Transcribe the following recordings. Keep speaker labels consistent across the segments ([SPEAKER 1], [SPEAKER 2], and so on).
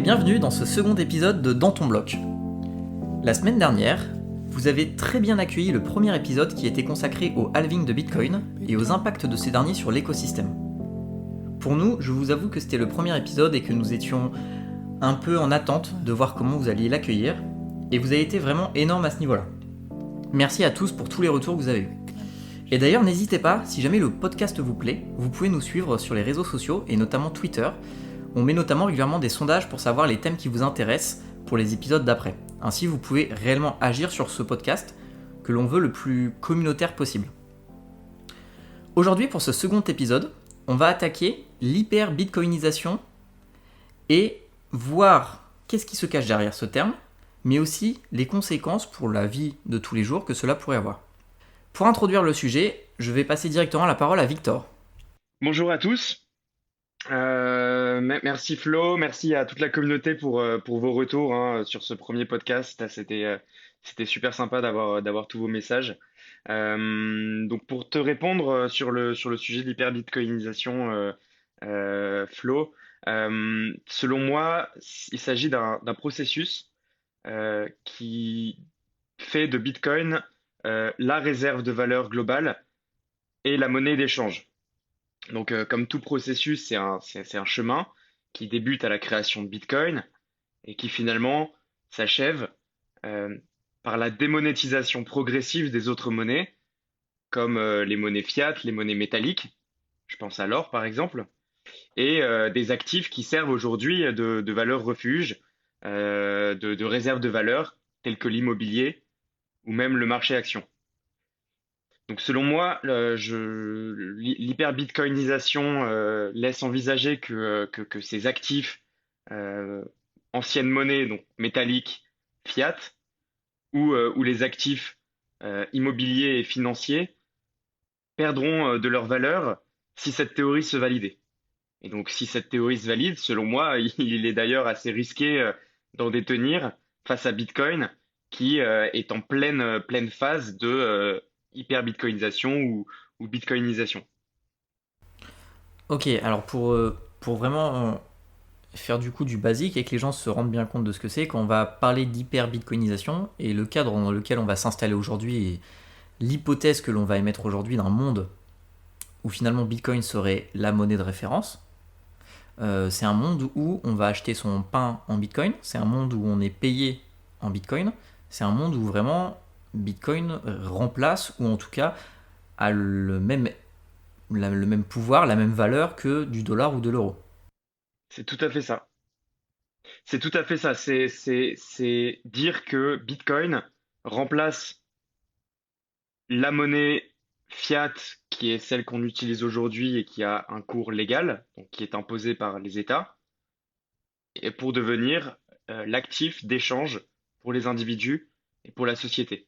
[SPEAKER 1] Bienvenue dans ce second épisode de Dans ton bloc. La semaine dernière, vous avez très bien accueilli le premier épisode qui était consacré au halving de Bitcoin et aux impacts de ces derniers sur l'écosystème. Pour nous, je vous avoue que c'était le premier épisode et que nous étions un peu en attente de voir comment vous alliez l'accueillir, et vous avez été vraiment énorme à ce niveau-là. Merci à tous pour tous les retours que vous avez eus. Et d'ailleurs, n'hésitez pas, si jamais le podcast vous plaît, vous pouvez nous suivre sur les réseaux sociaux et notamment Twitter. On met notamment régulièrement des sondages pour savoir les thèmes qui vous intéressent pour les épisodes d'après. Ainsi, vous pouvez réellement agir sur ce podcast que l'on veut le plus communautaire possible. Aujourd'hui, pour ce second épisode, on va attaquer l'hyper-bitcoinisation et voir qu'est-ce qui se cache derrière ce terme, mais aussi les conséquences pour la vie de tous les jours que cela pourrait avoir. Pour introduire le sujet, je vais passer directement la parole à Victor.
[SPEAKER 2] Bonjour à tous. Merci Flo, merci à toute la communauté pour vos retours sur ce premier podcast. C'était super sympa d'avoir tous vos messages. Donc pour te répondre sur le sujet de l'hyperbitcoinisation, Flo, selon moi, il s'agit d'un processus qui fait de Bitcoin la réserve de valeur globale et la monnaie d'échange. Donc, comme tout processus, c'est un chemin qui débute à la création de Bitcoin et qui finalement s'achève euh, par la démonétisation progressive des autres monnaies, comme les monnaies fiat, les monnaies métalliques, je pense à l'or par exemple, et des actifs qui servent aujourd'hui de valeur refuge, de réserve de valeur, tels que l'immobilier ou même le marché action. Donc selon moi, l'hyperbitcoinisation laisse envisager que ces actifs, euh, anciennes monnaies, donc métalliques, fiat, ou les actifs immobiliers et financiers, perdront de leur valeur si cette théorie se validait. Et donc si cette théorie se valide, selon moi, il est d'ailleurs assez risqué d'en détenir face à Bitcoin, qui est en pleine phase de hyper-bitcoinisation ou bitcoinisation.
[SPEAKER 1] Ok, alors pour vraiment faire du coup du basique et que les gens se rendent bien compte de ce que c'est, quand on va parler d'hyper-bitcoinisation et le cadre dans lequel on va s'installer aujourd'hui et l'hypothèse que l'on va émettre aujourd'hui d'un monde où finalement Bitcoin serait la monnaie de référence, c'est un monde où on va acheter son pain en Bitcoin, c'est un monde où on est payé en Bitcoin, c'est un monde où vraiment Bitcoin remplace ou en tout cas a le même pouvoir, la même valeur que du dollar ou de l'euro.
[SPEAKER 2] C'est tout à fait ça. C'est tout à fait ça. C'est dire que Bitcoin remplace la monnaie fiat, qui est celle qu'on utilise aujourd'hui et qui a un cours légal, donc qui est imposé par les États, et pour devenir l'actif d'échange pour les individus et pour la société.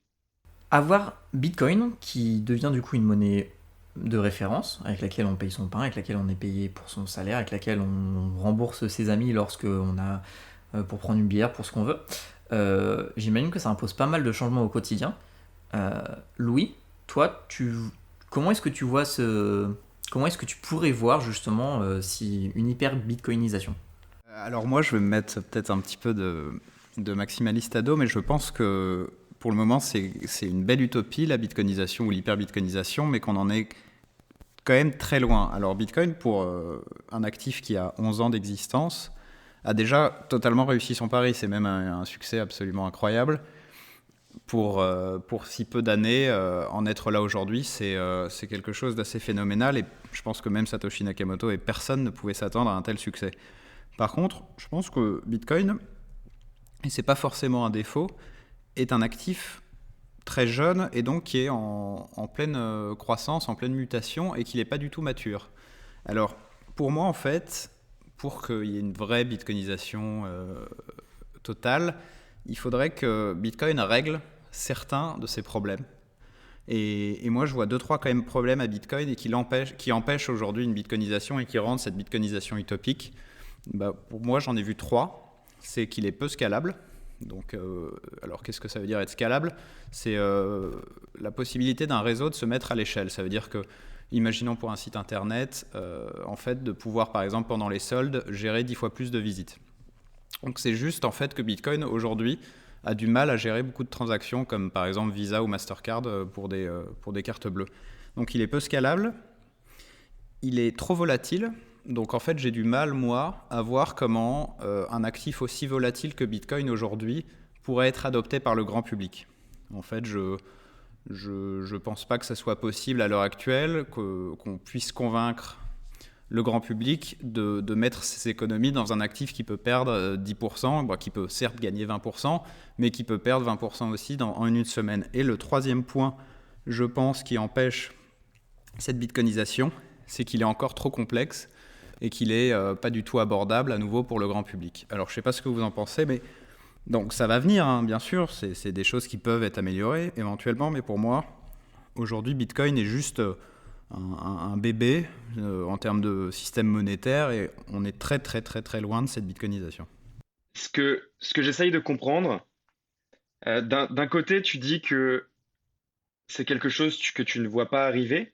[SPEAKER 1] Avoir Bitcoin qui devient du coup une monnaie de référence avec laquelle on paye son pain, avec laquelle on est payé pour son salaire, avec laquelle on rembourse ses amis lorsque on a pour prendre une bière, pour ce qu'on veut. J'imagine que ça impose pas mal de changements au quotidien. Louis, toi, comment est-ce que tu vois comment est-ce que tu pourrais voir justement si une hyper bitcoinisation?
[SPEAKER 3] Alors moi, je vais me mettre peut-être un petit peu de maximaliste à dos, mais je pense que pour le moment, c'est une belle utopie, la bitcoinisation ou l'hyper-bitcoinisation, mais qu'on en est quand même très loin. Alors Bitcoin, pour un actif qui a 11 ans d'existence, a déjà totalement réussi son pari. C'est même un succès absolument incroyable. Pour si peu d'années, en être là aujourd'hui, c'est quelque chose d'assez phénoménal. Et je pense que même Satoshi Nakamoto et personne ne pouvait s'attendre à un tel succès. Par contre, je pense que Bitcoin, et c'est pas forcément un défaut, est un actif très jeune et donc qui est en pleine croissance, en pleine mutation et qui n'est pas du tout mature. Alors, pour moi, en fait, pour qu'il y ait une vraie bitcoinisation totale, il faudrait que Bitcoin règle certains de ses problèmes. Et moi, je vois 2-3 quand même problèmes à Bitcoin et qui empêchent aujourd'hui une bitcoinisation et qui rendent cette bitcoinisation utopique. Bah, pour moi, j'en ai vu 3. C'est qu'il est peu scalable. Donc, alors, qu'est-ce que ça veut dire être scalable? C'est la possibilité d'un réseau de se mettre à l'échelle. Ça veut dire que, imaginons pour un site internet, en fait, de pouvoir, par exemple, pendant les soldes, gérer 10 fois plus de visites. Donc c'est juste en fait que Bitcoin aujourd'hui a du mal à gérer beaucoup de transactions comme par exemple Visa ou Mastercard pour des cartes bleues. Donc il est peu scalable, il est trop volatile. Donc en fait j'ai du mal moi à voir comment un actif aussi volatile que Bitcoin aujourd'hui pourrait être adopté par le grand public. En fait je pense pas que ça soit possible à l'heure actuelle qu'on puisse convaincre le grand public de mettre ses économies dans un actif qui peut perdre 10%, qui peut certes gagner 20%, mais qui peut perdre 20% aussi en une semaine. Et le troisième point, je pense, qui empêche cette bitcoinisation, c'est qu'il est encore trop complexe et qu'il n'est pas du tout abordable à nouveau pour le grand public. Alors je ne sais pas ce que vous en pensez, mais donc ça va venir, hein, bien sûr, c'est des choses qui peuvent être améliorées éventuellement, mais pour moi, aujourd'hui, Bitcoin est juste un bébé en termes de système monétaire et on est très très très très loin de cette bitcoinisation.
[SPEAKER 2] Ce que j'essaye de comprendre, d'un côté, tu dis que c'est quelque chose que tu ne vois pas arriver,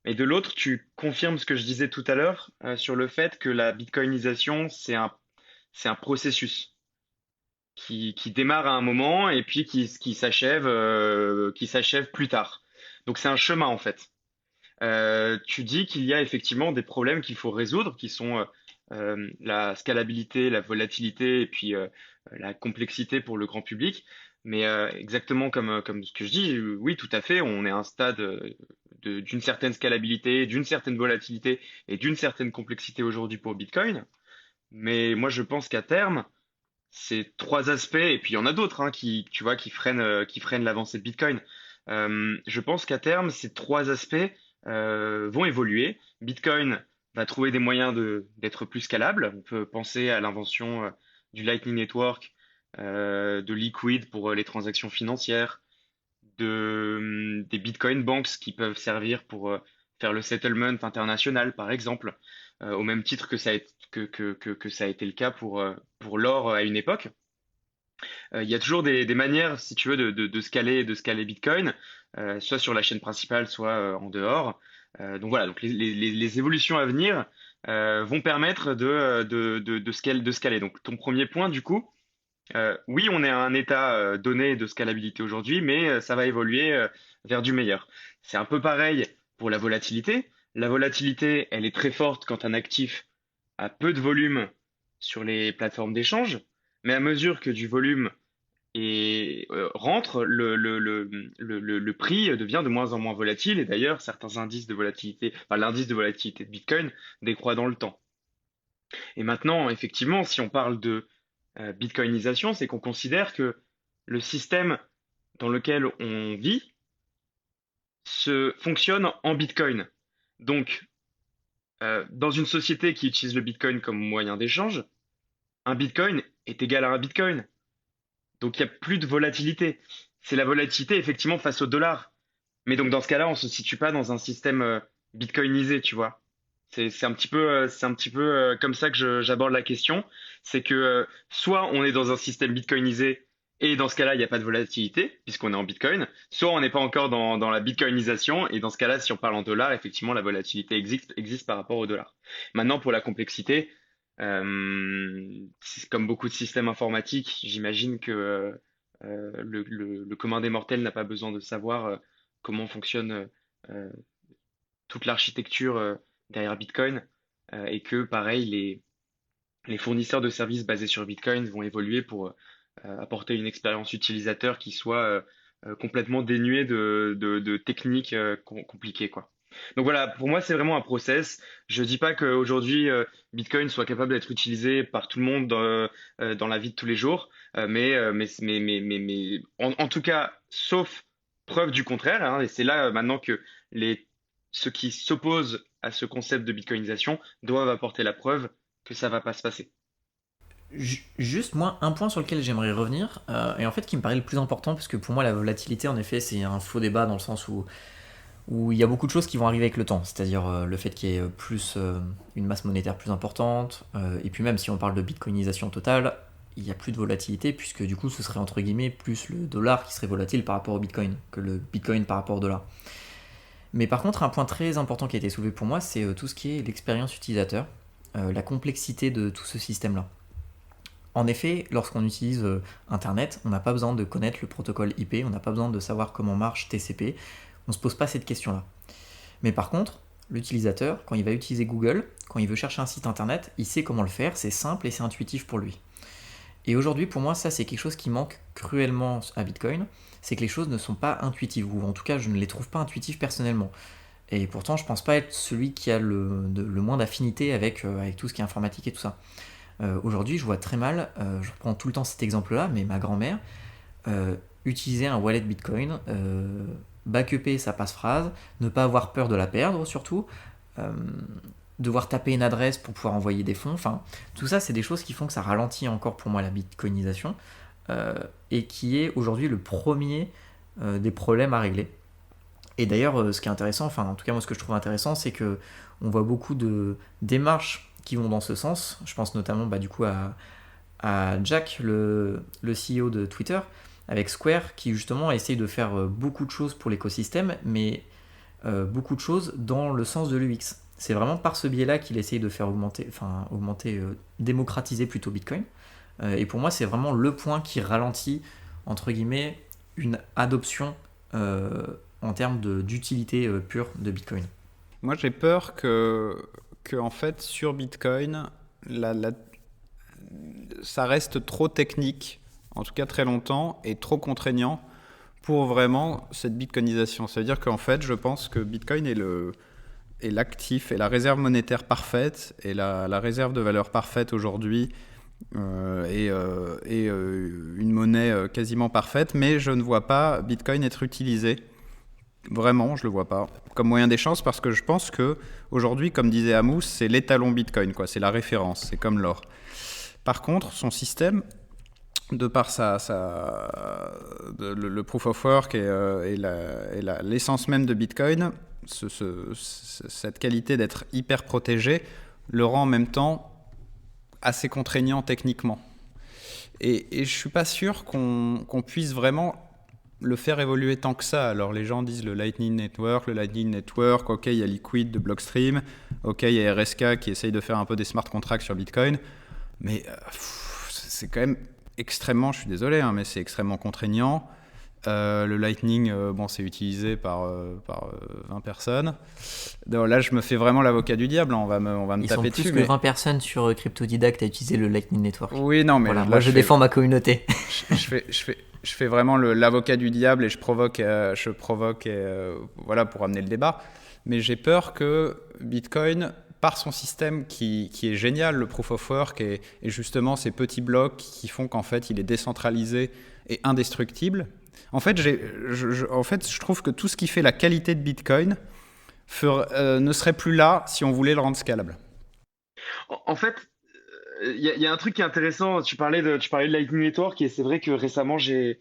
[SPEAKER 2] et de l'autre, tu confirmes ce que je disais tout à l'heure sur le fait que la bitcoinisation, c'est un processus qui démarre à un moment et puis qui s'achève plus tard. Donc c'est un chemin en fait. Tu dis qu'il y a effectivement des problèmes qu'il faut résoudre, qui sont la scalabilité, la volatilité et puis la complexité pour le grand public. Mais exactement comme ce que je dis, oui, tout à fait, on est à un stade d'une certaine scalabilité, d'une certaine volatilité et d'une certaine complexité aujourd'hui pour Bitcoin. Mais moi, je pense qu'à terme, ces trois aspects, et puis il y en a d'autres qui, tu vois, qui freinent l'avancée de Bitcoin. Je pense qu'à terme, ces trois aspects vont évoluer. Bitcoin va trouver des moyens d'être plus scalable. On peut penser à l'invention du Lightning Network, de Liquid pour les transactions financières, des Bitcoin Banks qui peuvent servir pour faire le settlement international, par exemple, au même titre que ça a été le cas pour l'or à une époque. Il y a toujours des manières, si tu veux, de scaler Bitcoin, soit sur la chaîne principale, soit en dehors. Donc voilà, donc les évolutions à venir vont permettre de scaler. Donc ton premier point, du coup, oui, on est à un état donné de scalabilité aujourd'hui, mais ça va évoluer vers du meilleur. C'est un peu pareil pour la volatilité. La volatilité, elle est très forte quand un actif a peu de volume sur les plateformes d'échange, mais à mesure que du volume rentre, le prix devient de moins en moins volatile. Et d'ailleurs, certains indices de volatilité, enfin, l'indice de volatilité de Bitcoin décroît dans le temps. Et maintenant, effectivement, si on parle de bitcoinisation, c'est qu'on considère que le système dans lequel on vit fonctionne en Bitcoin. Donc, dans une société qui utilise le Bitcoin comme moyen d'échange, un Bitcoin est égal à un Bitcoin. Donc, il n'y a plus de volatilité. C'est la volatilité, effectivement, face au dollar. Mais donc, dans ce cas-là, on ne se situe pas dans un système bitcoinisé, tu vois. C'est un petit peu comme ça que j'aborde la question. C'est que soit on est dans un système bitcoinisé et dans ce cas-là, il n'y a pas de volatilité puisqu'on est en Bitcoin, soit on n'est pas encore dans la bitcoinisation et dans ce cas-là, si on parle en dollars, effectivement, la volatilité existe par rapport au dollar. Maintenant, pour la complexité, c'est comme beaucoup de systèmes informatiques, j'imagine que le commun des mortels n'a pas besoin de savoir comment fonctionne toute l'architecture derrière Bitcoin et que pareil, les fournisseurs de services basés sur Bitcoin vont évoluer pour apporter une expérience utilisateur qui soit complètement dénuée de techniques compliquées, quoi. Donc voilà, pour moi, c'est vraiment un process. Je dis pas qu'aujourd'hui, Bitcoin soit capable d'être utilisé par tout le monde dans la vie de tous les jours, mais en tout cas, sauf preuve du contraire, hein, et c'est là maintenant que ceux qui s'opposent à ce concept de bitcoinisation doivent apporter la preuve que ça va pas se passer.
[SPEAKER 1] Juste moi, un point sur lequel j'aimerais revenir, et en fait qui me paraît le plus important, parce que pour moi la volatilité en effet c'est un faux débat dans le sens où il y a beaucoup de choses qui vont arriver avec le temps, c'est-à-dire le fait qu'il y ait une masse monétaire plus importante, et puis même si on parle de bitcoinisation totale, il n'y a plus de volatilité, puisque du coup ce serait entre guillemets plus le dollar qui serait volatile par rapport au bitcoin, que le bitcoin par rapport au dollar. Mais par contre, un point très important qui a été soulevé pour moi, c'est tout ce qui est l'expérience utilisateur, la complexité de tout ce système-là. En effet, lorsqu'on utilise Internet, on n'a pas besoin de connaître le protocole IP, on n'a pas besoin de savoir comment marche TCP, on ne se pose pas cette question-là. Mais par contre, l'utilisateur, quand il va utiliser Google, quand il veut chercher un site Internet, il sait comment le faire, c'est simple et c'est intuitif pour lui. Et aujourd'hui, pour moi, ça c'est quelque chose qui manque cruellement à Bitcoin, c'est que les choses ne sont pas intuitives, ou en tout cas je ne les trouve pas intuitives personnellement. Et pourtant, je pense pas être celui qui a le moins d'affinité avec tout ce qui est informatique et tout ça. Aujourd'hui, je vois très mal, je prends tout le temps cet exemple-là, mais ma grand-mère utiliser un wallet Bitcoin, backuper sa passe-phrase, ne pas avoir peur de la perdre surtout, euh, devoir taper une adresse pour pouvoir envoyer des fonds, enfin, tout ça, c'est des choses qui font que ça ralentit encore pour moi la bitcoinisation, et qui est aujourd'hui le premier des problèmes à régler. Et d'ailleurs, ce qui est intéressant, enfin en tout cas moi ce que je trouve intéressant, c'est que on voit beaucoup de démarches qui vont dans ce sens. Je pense notamment du coup à Jack, le CEO de Twitter, avec Square, qui justement essaye de faire beaucoup de choses pour l'écosystème, mais beaucoup de choses dans le sens de l'UX. C'est vraiment par ce biais-là qu'il essaye de faire démocratiser plutôt Bitcoin. Et pour moi, c'est vraiment le point qui ralentit, entre guillemets, une adoption en termes d'utilité pure de Bitcoin.
[SPEAKER 3] Moi, j'ai peur que en fait, sur Bitcoin, ça reste trop technique, en tout cas très longtemps, et trop contraignant pour vraiment cette bitcoinisation. C'est-à-dire qu'en fait, je pense que Bitcoin est l'actif et la réserve monétaire parfaite, et la réserve de valeur parfaite aujourd'hui, et une monnaie quasiment parfaite, mais je ne vois pas Bitcoin être utilisé. Vraiment, je le vois pas comme moyen d'échange, parce que je pense que aujourd'hui, comme disait Amos, c'est l'étalon Bitcoin, quoi. C'est la référence, c'est comme l'or. Par contre, son système, de par le proof of work et l'essence même de Bitcoin, cette qualité d'être hyper protégé, le rend en même temps assez contraignant techniquement. Et je suis pas sûr qu'on puisse vraiment le faire évoluer tant que ça. Alors les gens disent le Lightning Network, ok, il y a Liquid de Blockstream, ok, il y a RSK qui essaye de faire un peu des smart contracts sur Bitcoin, mais c'est quand même extrêmement, je suis désolé, mais c'est extrêmement contraignant. Le Lightning, c'est utilisé par 20 personnes. Donc là, je me fais vraiment l'avocat du diable, on va me taper dessus.
[SPEAKER 1] Ils sont plus que 20 personnes sur CryptoDidact à utiliser le Lightning Network.
[SPEAKER 3] Oui, non, mais
[SPEAKER 1] voilà, moi je défends ma communauté.
[SPEAKER 3] Je fais vraiment l'avocat du diable et je provoque voilà, pour amener le débat. Mais j'ai peur que Bitcoin, par son système qui est génial, le proof of work, et justement ces petits blocs qui font qu'en fait il est décentralisé et indestructible. En fait, je trouve que tout ce qui fait la qualité de Bitcoin ne serait plus là si on voulait le rendre scalable.
[SPEAKER 2] En fait, il y a un truc qui est intéressant. Tu parlais de Lightning Network, et c'est vrai que récemment j'ai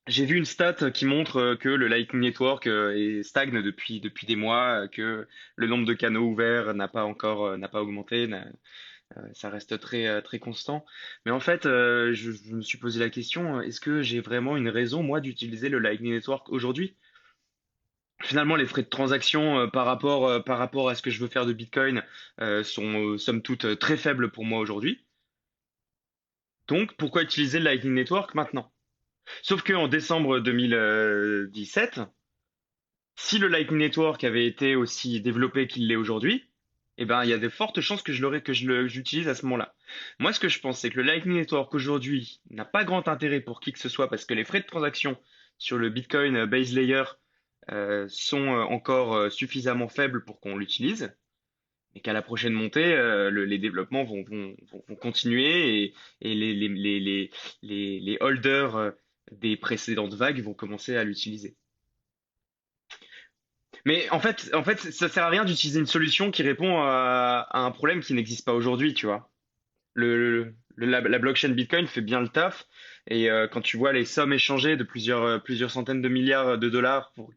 [SPEAKER 2] vu une stat qui montre que le Lightning Network stagne depuis des mois, que le nombre de canaux ouverts n'a pas augmenté, ça reste très constant. Mais en fait, je me suis posé la question, est-ce que j'ai vraiment une raison, moi, d'utiliser le Lightning Network aujourd'hui? Finalement, les frais de transaction par rapport à ce que je veux faire de Bitcoin sont somme toute très faibles pour moi aujourd'hui. Donc, pourquoi utiliser le Lightning Network maintenant? Sauf qu'en décembre 2017, si le Lightning Network avait été aussi développé qu'il l'est aujourd'hui, eh ben, il y a de fortes chances que j'utilise à ce moment-là. Moi, ce que je pense, c'est que le Lightning Network aujourd'hui n'a pas grand intérêt pour qui que ce soit, parce que les frais de transaction sur le Bitcoin Base Layer sont encore suffisamment faibles pour qu'on l'utilise, et qu'à la prochaine montée, les développements vont continuer, et les holders des précédentes vagues vont commencer à l'utiliser. Mais en fait, ça sert à rien d'utiliser une solution qui répond à un problème qui n'existe pas aujourd'hui, tu vois. La blockchain Bitcoin fait bien le taf, et quand tu vois les sommes échangées de plusieurs centaines de milliards de dollars pour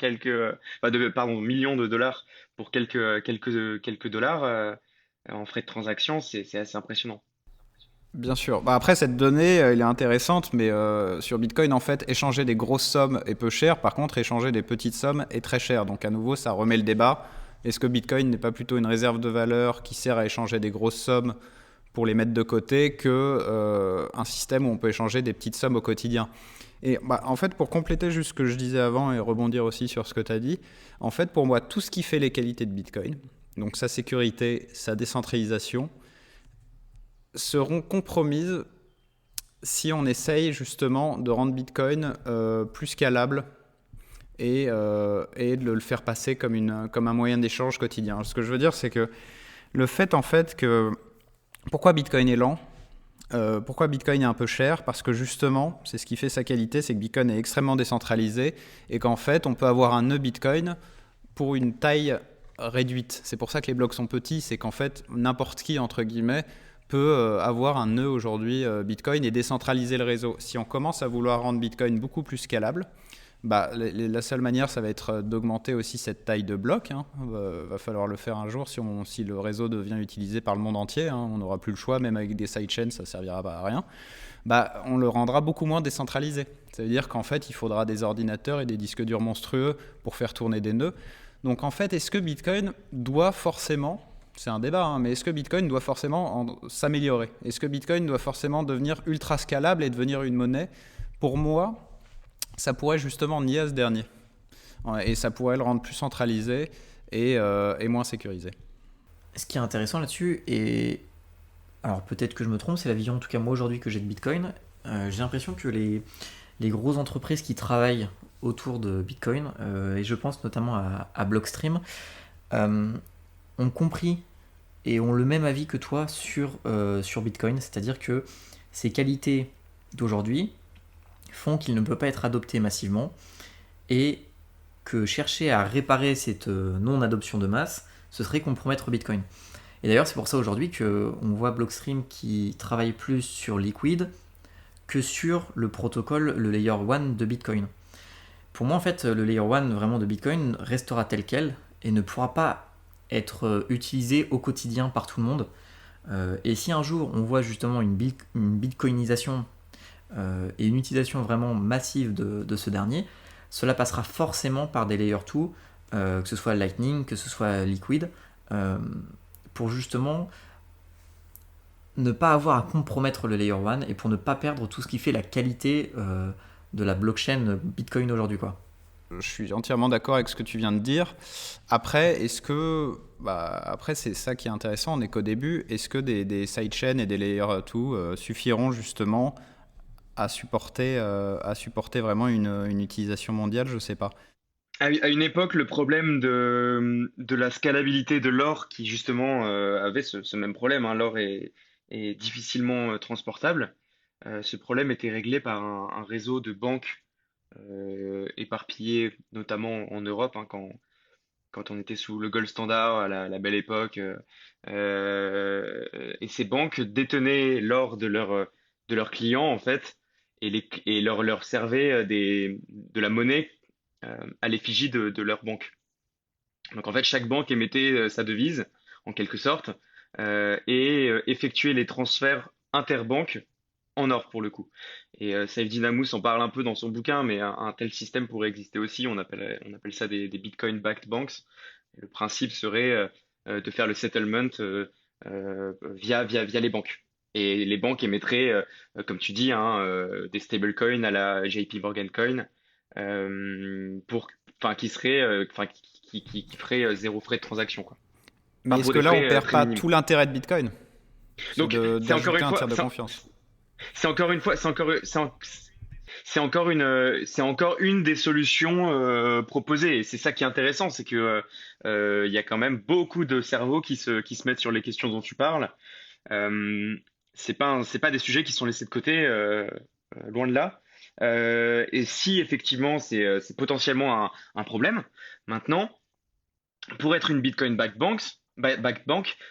[SPEAKER 2] millions de dollars pour quelques dollars en frais de transaction, c'est assez impressionnant.
[SPEAKER 3] Bien sûr. Après, cette donnée, elle est intéressante, mais sur Bitcoin, en fait, échanger des grosses sommes est peu cher. Par contre, échanger des petites sommes est très cher. Donc, à nouveau, ça remet le débat. Est-ce que Bitcoin n'est pas plutôt une réserve de valeur qui sert à échanger des grosses sommes pour les mettre de côté que un système où on peut échanger des petites sommes au quotidien. Et en fait, pour compléter juste ce que je disais avant et rebondir aussi sur ce que tu as dit, en fait, pour moi, tout ce qui fait les qualités de Bitcoin, donc sa sécurité, sa décentralisation, seront compromises si on essaye justement de rendre Bitcoin plus scalable et de le faire passer comme un moyen d'échange quotidien. Ce que je veux dire, c'est que le fait en fait que... Pourquoi Bitcoin est lent ? Pourquoi Bitcoin est un peu cher ? Parce que justement, c'est ce qui fait sa qualité, c'est que Bitcoin est extrêmement décentralisé et qu'en fait, on peut avoir un nœud Bitcoin pour une taille réduite. C'est pour ça que les blocs sont petits, c'est qu'en fait, n'importe qui, entre guillemets, peut avoir un nœud aujourd'hui Bitcoin et décentraliser le réseau. Si on commence à vouloir rendre Bitcoin beaucoup plus scalable, la seule manière, ça va être d'augmenter aussi cette taille de bloc. Va falloir le faire un jour si le réseau devient utilisé par le monde entier. On n'aura plus le choix, même avec des sidechains, ça ne servira pas à rien. On le rendra beaucoup moins décentralisé. Ça veut dire qu'en fait, il faudra des ordinateurs et des disques durs monstrueux pour faire tourner des nœuds. Donc en fait, est-ce que Bitcoin doit forcément... C'est un débat, mais est-ce que Bitcoin doit forcément s'améliorer ? Est-ce que Bitcoin doit forcément devenir ultra scalable et devenir une monnaie ? Pour moi, ça pourrait justement nier à ce dernier. Et ça pourrait le rendre plus centralisé et moins sécurisé.
[SPEAKER 1] Ce qui est intéressant là-dessus, et alors peut-être que je me trompe, c'est la vision en tout cas moi aujourd'hui que j'ai de Bitcoin. J'ai l'impression que les grosses entreprises qui travaillent autour de Bitcoin, et je pense notamment à Blockstream, ont compris et ont le même avis que toi sur Bitcoin, c'est-à-dire que ces qualités d'aujourd'hui font qu'il ne peut pas être adopté massivement et que chercher à réparer cette non-adoption de masse, ce serait compromettre Bitcoin. Et d'ailleurs, c'est pour ça aujourd'hui qu'on voit Blockstream qui travaille plus sur Liquid que sur le protocole, le Layer 1 de Bitcoin. Pour moi, en fait, le Layer 1 vraiment de Bitcoin restera tel quel et ne pourra pas être utilisé au quotidien par tout le monde. Et si un jour on voit justement une bitcoinisation et une utilisation vraiment massive de ce dernier, cela passera forcément par des Layer 2, que ce soit Lightning, que ce soit Liquid, pour justement ne pas avoir à compromettre le Layer 1 et pour ne pas perdre tout ce qui fait la qualité de la blockchain Bitcoin aujourd'hui, quoi.
[SPEAKER 3] Je suis entièrement d'accord avec ce que tu viens de dire. Après, après c'est ça qui est intéressant, on n'est qu'au début. Est-ce que des sidechains et des Layer 2 suffiront justement à supporter vraiment une utilisation mondiale ? Je ne sais pas.
[SPEAKER 2] À une époque, le problème de la scalabilité de l'or, qui justement avait ce même problème, l'or est difficilement transportable. Ce problème était réglé par un réseau de banques éparpillées, notamment en Europe, quand on était sous le gold standard à la belle époque. Et ces banques détenaient l'or de leurs clients, en fait, et leur servaient de la monnaie à l'effigie de leur banque. Donc en fait, chaque banque émettait sa devise, en quelque sorte, et effectuait les transferts interbanques en or pour le coup. Et Saïd Dinamous en parle un peu dans son bouquin, mais un tel système pourrait exister aussi. On appelle ça des Bitcoin-backed banks. Et le principe serait de faire le settlement via les banques. Et les banques émettraient, comme tu dis, des stablecoins à la JP Morgan Coin, qui serait, qui ferait zéro frais de transaction, quoi.
[SPEAKER 3] Mais
[SPEAKER 2] Enfin,
[SPEAKER 3] est-ce
[SPEAKER 2] pour
[SPEAKER 3] que
[SPEAKER 2] des
[SPEAKER 3] là, on
[SPEAKER 2] frais
[SPEAKER 3] perd
[SPEAKER 2] très
[SPEAKER 3] pas
[SPEAKER 2] minimes.
[SPEAKER 3] tout l'intérêt de Bitcoin ?
[SPEAKER 2] Donc, c'est encore
[SPEAKER 3] D'ajouter
[SPEAKER 2] une
[SPEAKER 3] un
[SPEAKER 2] fois,
[SPEAKER 3] tiers de confiance.
[SPEAKER 2] c'est encore une fois, c'est encore une des solutions proposées. Et c'est ça qui est intéressant, c'est que il y a quand même beaucoup de cerveaux qui se mettent sur les questions dont tu parles. Euh, c'est pas des sujets qui sont laissés de côté, loin de là. Et si effectivement c'est potentiellement un problème, maintenant, pour être une Bitcoin backed bank,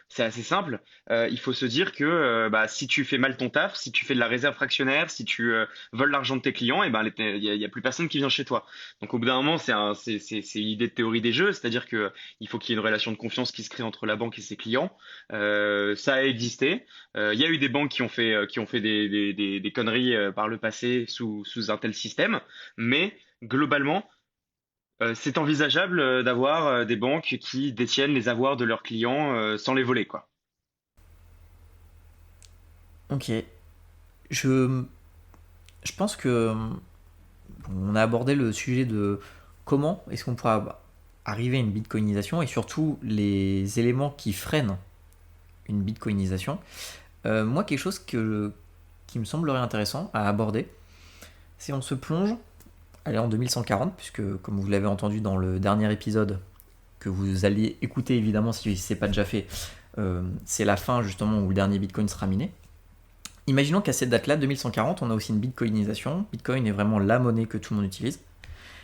[SPEAKER 2] c'est assez simple. Il faut se dire que si tu fais mal ton taf, si tu fais de la réserve fractionnaire, si tu voles l'argent de tes clients, et il y a plus personne qui vient chez toi. Donc au bout d'un moment, c'est une idée de théorie des jeux, c'est-à-dire que il faut qu'il y ait une relation de confiance qui se crée entre la banque et ses clients. Ça a existé. Il y a eu des banques qui ont fait des conneries par le passé sous un tel système, mais globalement c'est envisageable d'avoir des banques qui détiennent les avoirs de leurs clients sans les voler, quoi.
[SPEAKER 1] Ok. Je, je pense que on a abordé le sujet de comment est-ce qu'on pourra arriver à une bitcoinisation et surtout les éléments qui freinent une bitcoinisation. Moi, quelque chose qui me semblerait intéressant à aborder, c'est on se plonge, allez, en 2140, puisque comme vous l'avez entendu dans le dernier épisode, que vous alliez écouter évidemment si ce n'est pas déjà fait, c'est la fin justement où le dernier bitcoin sera miné. Imaginons qu'à cette date-là, 2140, on a aussi une bitcoinisation. Bitcoin est vraiment la monnaie que tout le monde utilise.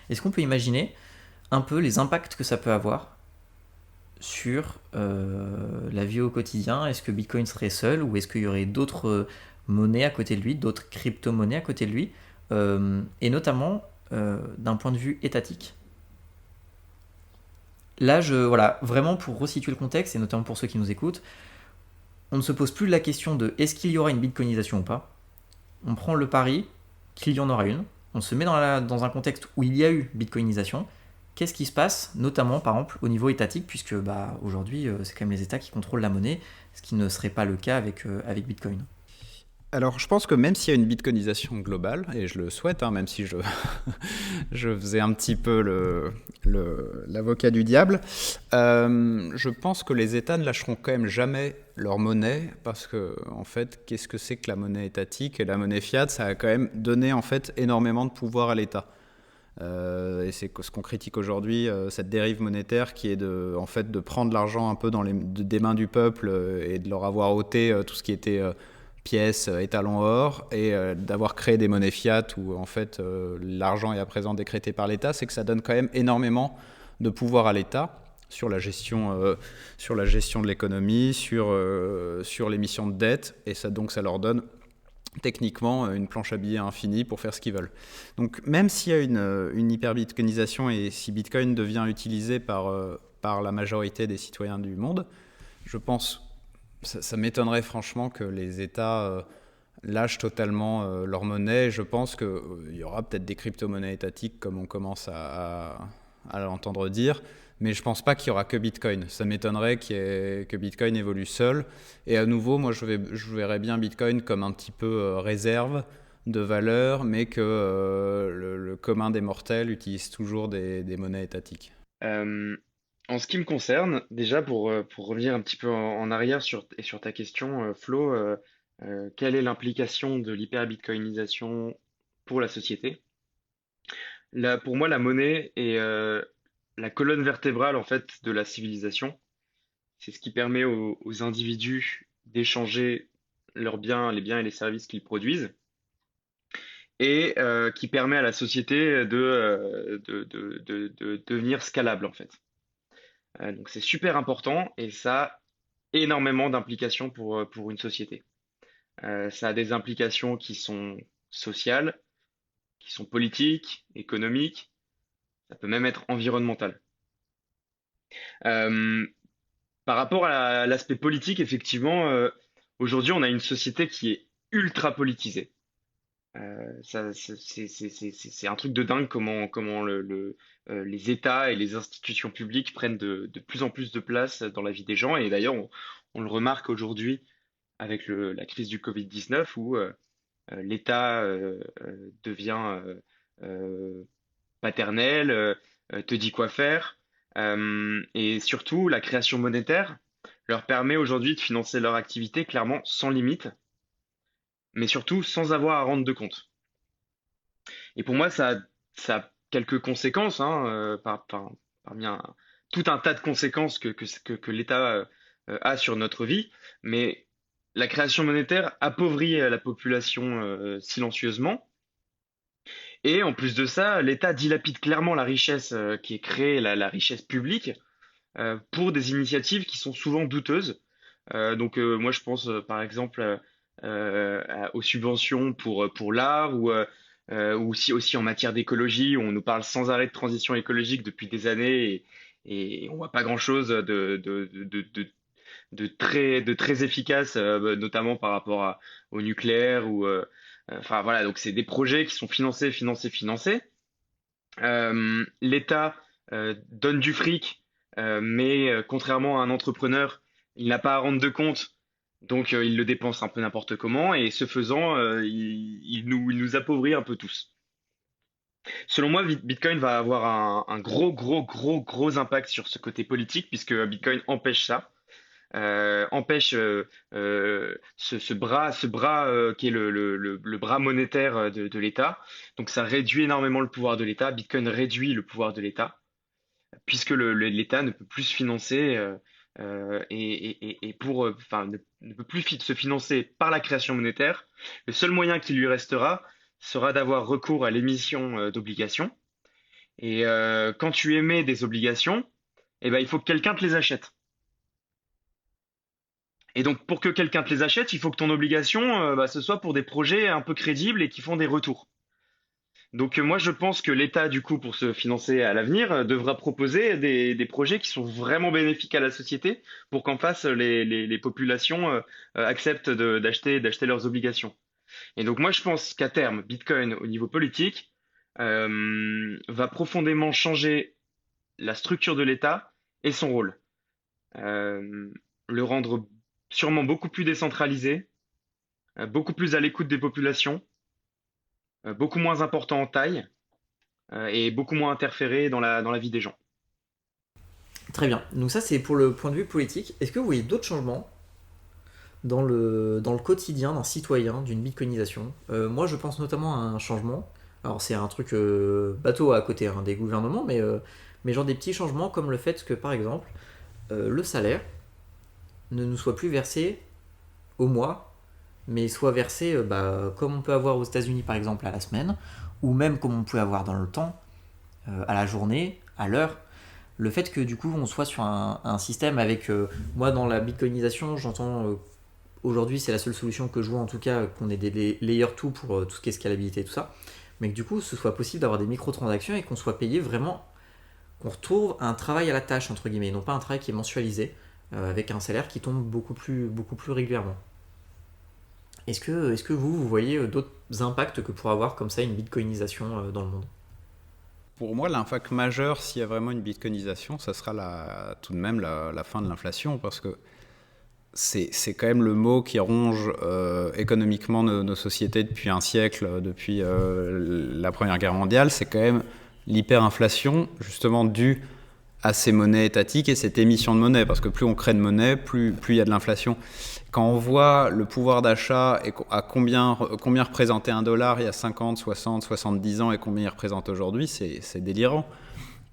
[SPEAKER 1] Est-ce qu'on peut imaginer un peu les impacts que ça peut avoir sur la vie au quotidien? Est-ce que Bitcoin serait seul ou est-ce qu'il y aurait d'autres monnaies à côté de lui, d'autres crypto-monnaies à côté de lui, et notamment d'un point de vue étatique? Là, voilà, vraiment pour resituer le contexte, et notamment pour ceux qui nous écoutent, on ne se pose plus la question de est-ce qu'il y aura une bitcoinisation ou pas. On prend le pari qu'il y en aura une. On se met dans un contexte où il y a eu bitcoinisation. Qu'est-ce qui se passe, notamment par exemple au niveau étatique, puisque aujourd'hui c'est quand même les États qui contrôlent la monnaie, ce qui ne serait pas le cas avec Bitcoin.
[SPEAKER 3] Alors, je pense que même s'il y a une bitcoinisation globale, et je le souhaite, hein, même si je faisais un petit peu l'avocat du diable, je pense que les États ne lâcheront quand même jamais leur monnaie, parce que, en fait, qu'est-ce que c'est que la monnaie étatique? Et la monnaie fiat, ça a quand même donné, en fait, énormément de pouvoir à l'État. Et c'est ce qu'on critique aujourd'hui, cette dérive monétaire qui est en fait, de prendre l'argent un peu des mains du peuple et de leur avoir ôté tout ce qui était pièces, étalons or, et d'avoir créé des monnaies fiat où en fait l'argent est à présent décrété par l'État. C'est que ça donne quand même énormément de pouvoir à l'État sur la gestion de l'économie, sur l'émission de dette, et donc ça leur donne techniquement une planche à billets infinie pour faire ce qu'ils veulent. Donc même s'il y a une hyper-bitcoinisation et si Bitcoin devient utilisé par la majorité des citoyens du monde, je pense, ça m'étonnerait franchement que les États lâchent totalement leur monnaie. Je pense qu'il y aura peut-être des crypto-monnaies étatiques comme on commence à l'entendre dire, mais je ne pense pas qu'il y aura que Bitcoin. Ça m'étonnerait que Bitcoin évolue seul. Et à nouveau, moi, je verrais bien Bitcoin comme un petit peu réserve de valeur, mais que le commun des mortels utilise toujours des monnaies étatiques.
[SPEAKER 2] Euh, En ce qui me concerne, déjà pour revenir un petit peu en arrière sur ta question, Flo, quelle est l'implication de l'hyperbitcoinisation pour la société? Là, pour moi, la monnaie est la colonne vertébrale en fait de la civilisation. C'est ce qui permet aux individus d'échanger leurs biens, les biens et les services qu'ils produisent, et qui permet à la société de devenir scalable en fait. Donc c'est super important et ça a énormément d'implications pour une société. Ça a des implications qui sont sociales, qui sont politiques, économiques, ça peut même être environnemental. Euh, Par rapport à l'aspect politique, effectivement, aujourd'hui on a une société qui est ultra politisée. C'est un truc de dingue comment les États et les institutions publiques prennent de plus en plus de place dans la vie des gens. Et d'ailleurs, on le remarque aujourd'hui avec la crise du Covid-19 où l'État devient euh, paternel, te dit quoi faire. Et surtout, la création monétaire leur permet aujourd'hui de financer leur activité clairement sans limite, mais surtout sans avoir à rendre de compte. Et pour moi, ça a quelques conséquences, hein, parmi tout un tas de conséquences que l'État a sur notre vie. Mais la création monétaire appauvrit la population silencieusement. Et en plus de ça, l'État dilapide clairement la richesse qui est créée, la richesse publique, pour des initiatives qui sont souvent douteuses. Moi, je pense par exemple aux subventions pour l'art ou aussi en matière d'écologie, où on nous parle sans arrêt de transition écologique depuis des années et on voit pas grand-chose de très efficace, notamment par rapport au nucléaire enfin voilà, donc c'est des projets qui sont financés. L'État donne du fric, mais contrairement à un entrepreneur, il n'a pas à rendre de compte. Donc, il le dépense un peu n'importe comment et ce faisant, il nous appauvrit un peu tous. Selon moi, Bitcoin va avoir un gros impact sur ce côté politique puisque Bitcoin empêche ça, empêche ce bras qui est le bras monétaire de l'État. Donc ça réduit énormément le pouvoir de l'État. Bitcoin réduit le pouvoir de l'État puisque l'État ne peut plus se financer enfin, ne peut plus se financer par la création monétaire. Le seul moyen qui lui restera sera d'avoir recours à l'émission d'obligations. Et quand tu émets des obligations, eh ben, il faut que quelqu'un te les achète. Et donc, pour que quelqu'un te les achète, il faut que ton obligation, ce soit pour des projets un peu crédibles et qui font des retours. Donc, moi, je pense que l'État, du coup, pour se financer à l'avenir, devra proposer des projets qui sont vraiment bénéfiques à la société pour qu'en face, les populations acceptent d'acheter leurs obligations. Et donc, moi, je pense qu'à terme, Bitcoin, au niveau politique, va profondément changer la structure de l'État et son rôle. Euh, le rendre sûrement beaucoup plus décentralisé, beaucoup plus à l'écoute des populations, beaucoup moins important en taille et beaucoup moins interféré dans la vie des gens.
[SPEAKER 1] Très bien. Donc ça, c'est pour le point de vue politique. Est-ce que vous voyez d'autres changements dans le quotidien d'un citoyen, d'une bitcoinisation? Moi, je pense notamment à un changement. Alors, c'est un truc bateau à côté des gouvernements, mais genre des petits changements comme le fait que, par exemple, le salaire ne nous soit plus versé au mois, mais soit versé comme on peut avoir aux États-Unis, par exemple, à la semaine, ou même comme on peut avoir dans le temps, à la journée, à l'heure. Le fait que du coup on soit sur un système avec moi dans la bitcoinisation j'entends aujourd'hui c'est la seule solution que je vois en tout cas qu'on ait des layer 2 pour tout ce qui est scalabilité et tout ça, mais que du coup ce soit possible d'avoir des microtransactions et qu'on soit payé vraiment, qu'on retrouve un travail à la tâche entre guillemets, non pas un travail qui est mensualisé avec un salaire qui tombe beaucoup plus régulièrement. Est-ce que vous voyez d'autres impacts que pourrait avoir comme ça une bitcoinisation dans le monde?
[SPEAKER 3] Pour moi, l'impact majeur, s'il y a vraiment une bitcoinisation, ça sera tout de même la fin de l'inflation, parce que c'est quand même le mot qui ronge économiquement nos sociétés depuis un siècle, depuis la Première Guerre mondiale. C'est quand même l'hyperinflation, justement due à ces monnaies étatiques et cette émission de monnaie, parce que plus on crée de monnaie, plus il y a de l'inflation. Quand on voit le pouvoir d'achat et à combien représentait un dollar il y a 50, 60, 70 ans et combien il représente aujourd'hui, c'est délirant.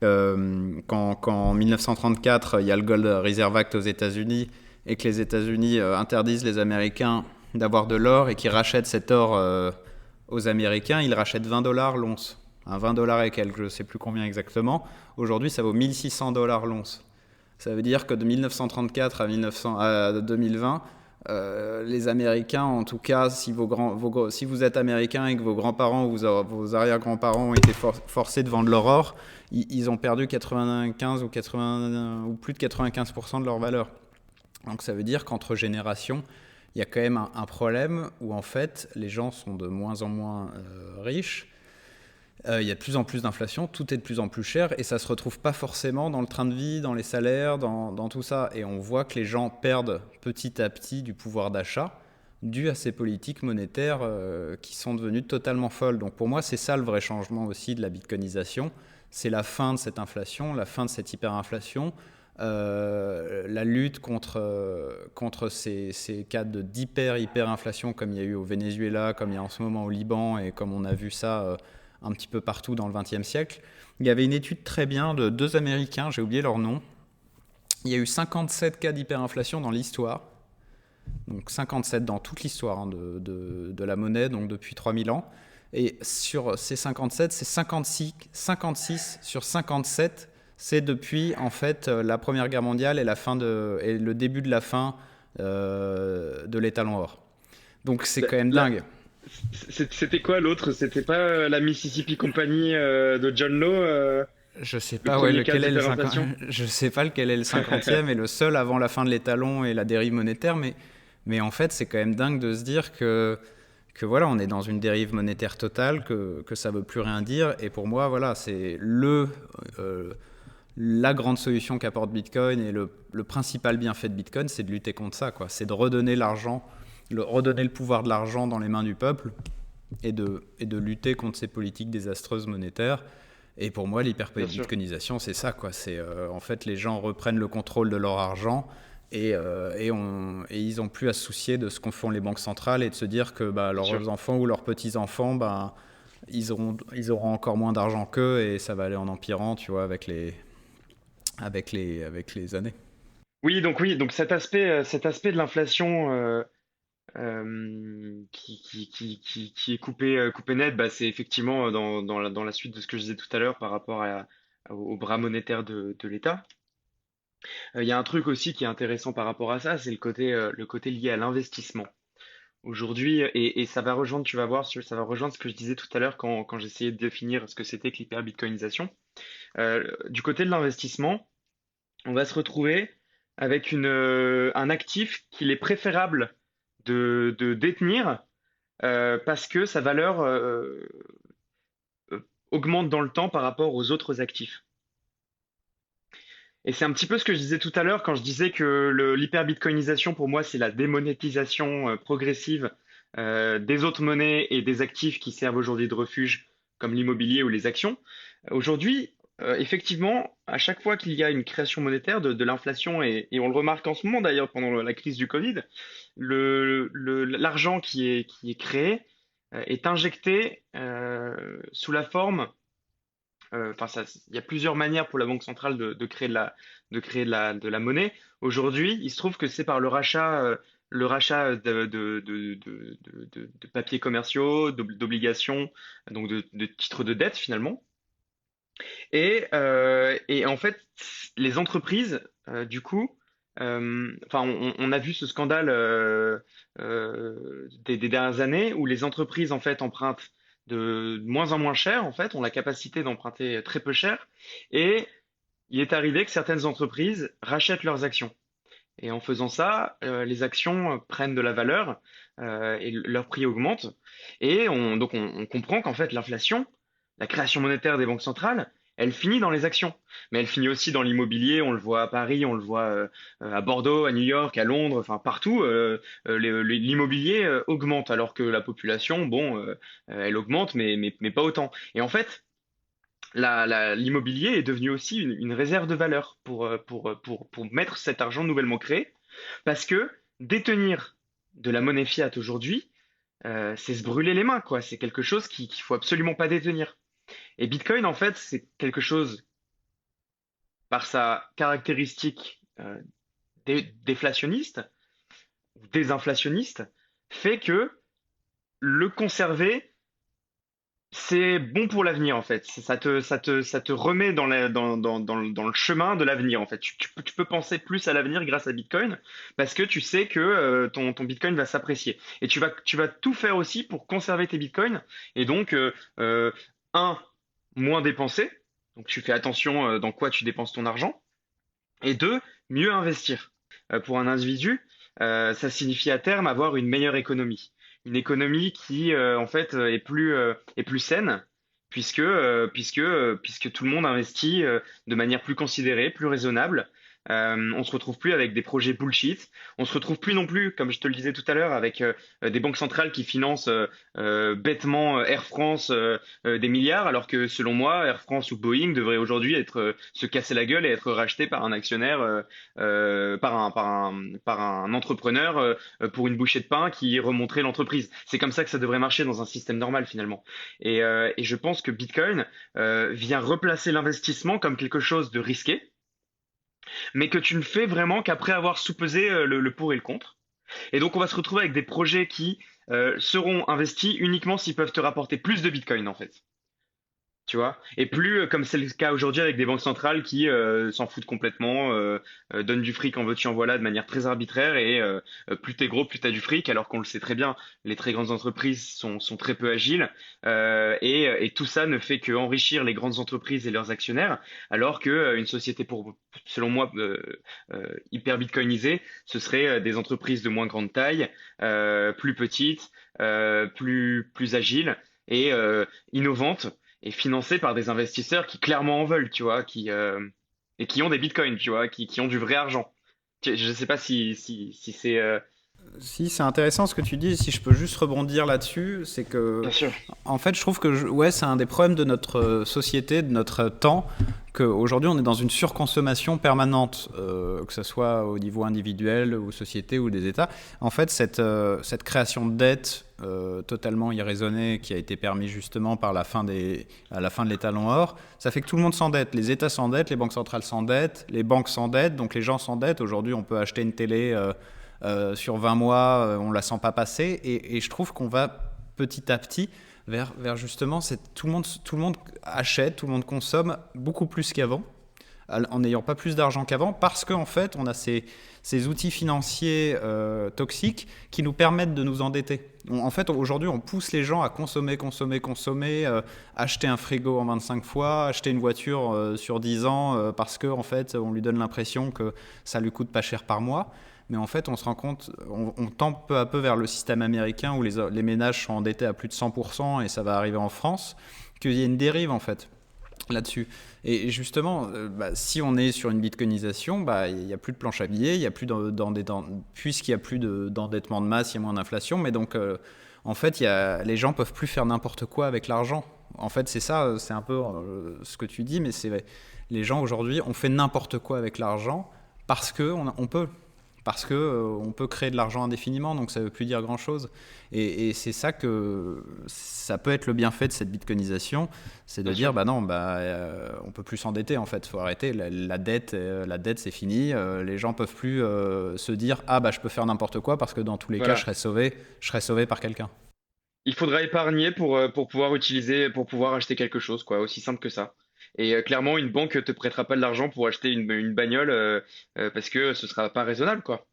[SPEAKER 3] Quand en 1934, il y a le Gold Reserve Act aux États-Unis et que les États-Unis interdisent les Américains d'avoir de l'or et qu'ils rachètent cet or aux Américains, ils rachètent $20 l'once. 20 $ et quelques, je ne sais plus combien exactement. Aujourd'hui, ça vaut $1 600 l'once. Ça veut dire que de 1934 à 2020, les Américains, en tout cas, si vous êtes Américain et que vos grands-parents ou vos arrière-grands-parents ont été forcés de vendre leur or, ils ont perdu 95 ou plus de 95% de leur valeur. Donc ça veut dire qu'entre générations, il y a quand même un problème où en fait les gens sont de moins en moins riches. Il y a de plus en plus d'inflation, tout est de plus en plus cher et ça ne se retrouve pas forcément dans le train de vie, dans les salaires, dans tout ça. Et on voit que les gens perdent petit à petit du pouvoir d'achat dû à ces politiques monétaires qui sont devenues totalement folles. Donc pour moi, c'est ça le vrai changement aussi de la bitcoinisation. C'est la fin de cette inflation, la fin de cette hyperinflation, la lutte contre ces cas d'hyperinflation comme il y a eu au Venezuela, comme il y a en ce moment au Liban et comme on a vu ça un petit peu partout dans le XXe siècle. Il y avait une étude très bien de 2 Américains, j'ai oublié leur nom. Il y a eu 57 cas d'hyperinflation dans l'histoire. Donc 57 dans toute l'histoire de la monnaie, donc depuis 3000 ans. Et sur ces 57, c'est 56 sur 57, c'est depuis en fait la Première Guerre mondiale et le début de la fin de l'étalon or. Donc c'est quand même dingue.
[SPEAKER 2] C'était quoi l'autre? C'était pas la Mississippi Company de John Law,
[SPEAKER 3] Je sais
[SPEAKER 2] le
[SPEAKER 3] pas
[SPEAKER 2] premier cas d'hyperinflation?
[SPEAKER 3] je sais pas lequel est le 50e et le seul avant la fin de l'étalon et la dérive monétaire, mais en fait c'est quand même dingue de se dire que voilà, on est dans une dérive monétaire totale, que ça veut plus rien dire. Et pour moi, voilà, c'est la grande solution qu'apporte Bitcoin et le principal bienfait de Bitcoin, c'est de lutter contre ça, quoi. C'est de redonner redonner le pouvoir de l'argent dans les mains du peuple et de lutter contre ces politiques désastreuses monétaires. Et pour moi,
[SPEAKER 2] Bien sûr.
[SPEAKER 3] l'hyper-bitcoinisation, c'est ça, quoi. C'est en fait, les gens reprennent le contrôle de leur argent et ils n'ont plus à se soucier de ce qu'en font les banques centrales et de se dire que
[SPEAKER 2] Bien sûr.
[SPEAKER 3] leurs enfants ou leurs petits-enfants, ils auront encore moins d'argent qu'eux et ça va aller en empirant, tu vois, avec les années.
[SPEAKER 2] Oui, donc cet aspect de l'inflation qui est coupé net, bah, c'est effectivement dans la suite de ce que je disais tout à l'heure par rapport au bras monétaire de l'État. Il y a un truc aussi qui est intéressant par rapport à ça, c'est le côté lié à l'investissement. Aujourd'hui, et ça va rejoindre, tu vas voir, ça va rejoindre ce que je disais tout à l'heure quand j'essayais de définir ce que c'était que l'hyperbitcoinisation. Du côté de l'investissement, on va se retrouver avec un actif qu'il est préférable de détenir parce que sa valeur augmente dans le temps par rapport aux autres actifs. Et c'est un petit peu ce que je disais tout à l'heure quand je disais que l'hyperbitcoinisation, pour moi, c'est la démonétisation progressive des autres monnaies et des actifs qui servent aujourd'hui de refuge, comme l'immobilier ou les actions. Aujourd'hui, effectivement, à chaque fois qu'il y a une création monétaire, de l'inflation, et on le remarque en ce moment d'ailleurs pendant la crise du Covid, l'argent qui est créé est injecté sous la forme enfin, il y a plusieurs manières pour la Banque centrale de créer de la monnaie. Aujourd'hui, il se trouve que c'est par le rachat de papiers commerciaux, d'obligations, donc de titres de dette finalement. Et en fait, les entreprises, du coup, enfin, on a vu ce scandale des dernières années où les entreprises en fait empruntent de moins en moins cher, en fait, ont la capacité d'emprunter très peu cher, et il est arrivé que certaines entreprises rachètent leurs actions. Et en faisant ça, les actions prennent de la valeur et leur prix augmente. Et on comprend qu'en fait, l'inflation, la création monétaire des banques centrales, elle finit dans les actions. Mais elle finit aussi dans l'immobilier. On le voit à Paris, on le voit à Bordeaux, à New York, à Londres, enfin partout. L'immobilier augmente alors que la population, bon, elle augmente, mais pas autant. Et en fait, l'immobilier est devenu aussi une réserve de valeur pour mettre cet argent nouvellement créé, parce que détenir de la monnaie fiat aujourd'hui, c'est se brûler les mains, quoi. C'est quelque chose qu'il faut absolument pas détenir. Et Bitcoin, en fait, c'est quelque chose, par sa caractéristique déflationniste, ou désinflationniste, fait que le conserver, c'est bon pour l'avenir en fait. Ça te remet dans le chemin de l'avenir en fait. Tu peux penser plus à l'avenir grâce à Bitcoin parce que tu sais que ton Bitcoin va s'apprécier. Et tu vas tout faire aussi pour conserver tes Bitcoins. Et donc, un, moins dépenser. Donc tu fais attention dans quoi tu dépenses ton argent. Et deux, mieux investir. Pour un individu, ça signifie à terme avoir une meilleure économie. Une économie qui, en fait, est plus saine, puisque tout le monde investit de manière plus considérée, plus raisonnable. On se retrouve plus avec des projets bullshit. On se retrouve plus non plus, comme je te le disais tout à l'heure, avec des banques centrales qui financent bêtement Air France des milliards, alors que selon moi, Air France ou Boeing devraient aujourd'hui se casser la gueule et être rachetés par un actionnaire, par un entrepreneur pour une bouchée de pain qui remonterait l'entreprise. C'est comme ça que ça devrait marcher dans un système normal finalement. Et je pense que Bitcoin vient replacer l'investissement comme quelque chose de risqué, mais que tu ne fais vraiment qu'après avoir soupesé le pour et le contre. Et donc on va se retrouver avec des projets qui seront investis uniquement s'ils peuvent te rapporter plus de Bitcoin en fait. Tu vois? Et plus, comme c'est le cas aujourd'hui avec des banques centrales qui s'en foutent complètement, donnent du fric en veux-tu en voilà de manière très arbitraire et plus t'es gros, plus t'as du fric, alors qu'on le sait très bien, les très grandes entreprises sont très peu agiles et tout ça ne fait que enrichir les grandes entreprises et leurs actionnaires, alors que une société selon moi, hyper bitcoinisée, ce serait des entreprises de moins grande taille, plus petites, plus agiles et innovantes et financé par des investisseurs qui clairement en veulent, tu vois, et qui ont des bitcoins, tu vois, qui ont du vrai argent. Je ne sais pas si c'est...
[SPEAKER 3] Si, c'est intéressant ce que tu dis. Si je peux juste rebondir là-dessus, c'est que,
[SPEAKER 2] Bien sûr.
[SPEAKER 3] en fait, je trouve que ouais, c'est un des problèmes de notre société, de notre temps, qu'aujourd'hui on est dans une surconsommation permanente, que ce soit au niveau individuel, ou société, ou des États. En fait, cette création de dette totalement irraisonnée qui a été permise justement par à la fin de l'étalon or, ça fait que tout le monde s'endette. Les États s'endettent, les banques centrales s'endettent, les banques s'endettent, donc les gens s'endettent. Aujourd'hui, on peut acheter une télé sur 20 mois, on ne la sent pas passer. Et je trouve qu'on va petit à petit vers justement, tout le monde achète, tout le monde consomme beaucoup plus qu'avant, en n'ayant pas plus d'argent qu'avant, parce qu'en fait, on a ces outils financiers toxiques qui nous permettent de nous endetter. En fait, aujourd'hui, on pousse les gens à consommer, acheter un frigo en 25 fois, acheter une voiture sur 10 ans, parce qu'en fait, on lui donne l'impression que ça lui coûte pas cher par mois. Mais en fait, on se rend compte, on tend peu à peu vers le système américain où les ménages sont endettés à plus de 100%, et ça va arriver en France, qu'il y a une dérive en fait là-dessus. Et justement, si on est sur une bitcoinisation, il n'y a plus de planche à billets, il y a plus puisqu'il n'y a plus d'endettement de masse, il y a moins d'inflation, mais donc en fait, les gens peuvent plus faire n'importe quoi avec l'argent. En fait, c'est ça, c'est un peu ce que tu dis, mais c'est les gens aujourd'hui, on fait n'importe quoi avec l'argent parce qu'on peut. Parce qu'on peut créer de l'argent indéfiniment, donc ça ne veut plus dire grand-chose. Et c'est ça que ça peut être le bienfait de cette bitcoinisation, c'est de dire, on ne peut plus s'endetter en fait, il faut arrêter, la dette c'est fini, les gens ne peuvent plus se dire, je peux faire n'importe quoi parce que dans tous les cas,
[SPEAKER 2] Voilà.
[SPEAKER 3] je serai sauvé par quelqu'un.
[SPEAKER 2] Il faudra épargner pour pouvoir utiliser, pour pouvoir acheter quelque chose, quoi, aussi simple que ça. Et clairement, une banque te prêtera pas de l'argent pour acheter une bagnole parce que ce sera pas raisonnable, quoi.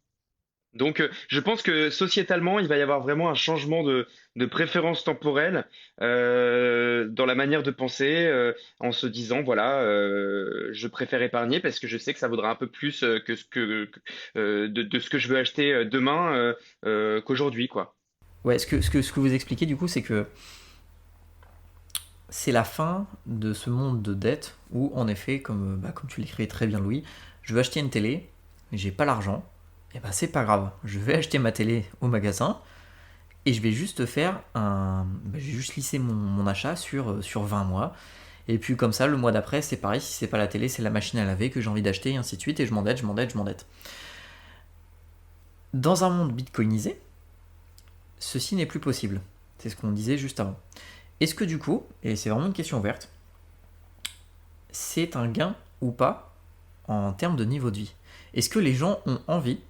[SPEAKER 2] Donc, je pense que sociétalement, il va y avoir vraiment un changement de préférence temporelle dans la manière de penser, en se disant, voilà, je préfère épargner parce que je sais que ça vaudra un peu plus de ce que je veux acheter demain qu'aujourd'hui, quoi.
[SPEAKER 1] Ouais, ce que vous expliquez du coup, c'est que c'est la fin de ce monde de dette où, en effet, comme tu l'écris très bien, Louis, je veux acheter une télé, mais j'ai pas l'argent, et c'est pas grave, je vais acheter ma télé au magasin et je vais juste faire je vais juste lisser mon achat sur 20 mois. Et puis comme ça, le mois d'après, c'est pareil, si c'est pas la télé, c'est la machine à laver que j'ai envie d'acheter, et ainsi de suite, et je m'endette. Dans un monde bitcoinisé, ceci n'est plus possible. C'est ce qu'on disait juste avant. Est-ce que du coup, et c'est vraiment une question ouverte, c'est un gain ou pas en termes de niveau de vie? Est-ce que les gens ont envie